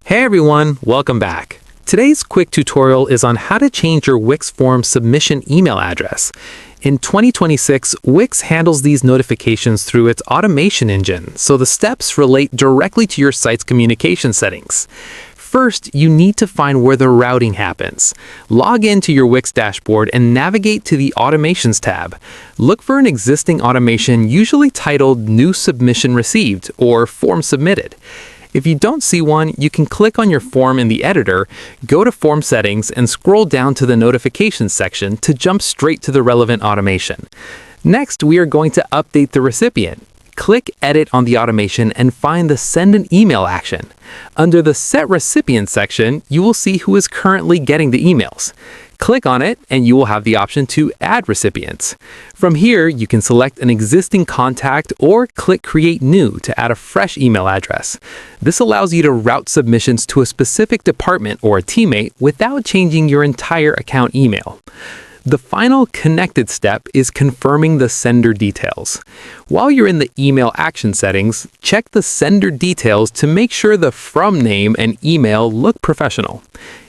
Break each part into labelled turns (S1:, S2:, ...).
S1: Hey everyone, welcome back. Today's quick tutorial is on how to change your Wix form submission email address. In 2026, Wix handles these notifications through its automation engine, so the steps relate directly to your site's communication settings. First, you need to find where the routing happens. Log into your Wix dashboard and navigate to the Automations tab. Look for an existing automation usually titled New Submission Received or Form Submitted. If you don't see one, you can click on your form in the editor, go to Form Settings, and scroll down to the Notifications section to jump straight to the relevant automation. Next, we are going to update the recipient. Click Edit on the automation and find the Send an Email action. Under the Set Recipient section, you will see who is currently getting the emails. Click on it and you will have the option to add recipients. From here, you can select an existing contact or click Create New to add a fresh email address. This allows you to route submissions to a specific department or a teammate without changing your entire account email. The final connected step is confirming the sender details. While you're in the email action settings, check the sender details to make sure the from name and email look professional.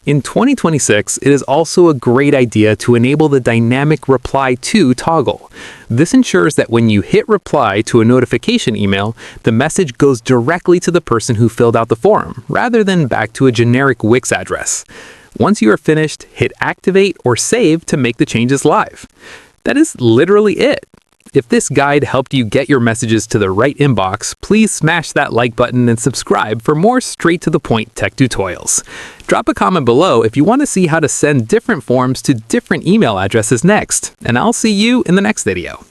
S1: In 2026, it is also a great idea to enable the dynamic reply to toggle. This ensures that when you hit reply to a notification email, the message goes directly to the person who filled out the form, rather than back to a generic Wix address. Once you are finished, hit Activate or Save to make the changes live. That is literally it. If this guide helped you get your messages to the right inbox, please smash that like button and subscribe for more straight-to-the-point tech tutorials. Drop a comment below if you want to see how to send different forms to different email addresses next, and I'll see you in the next video.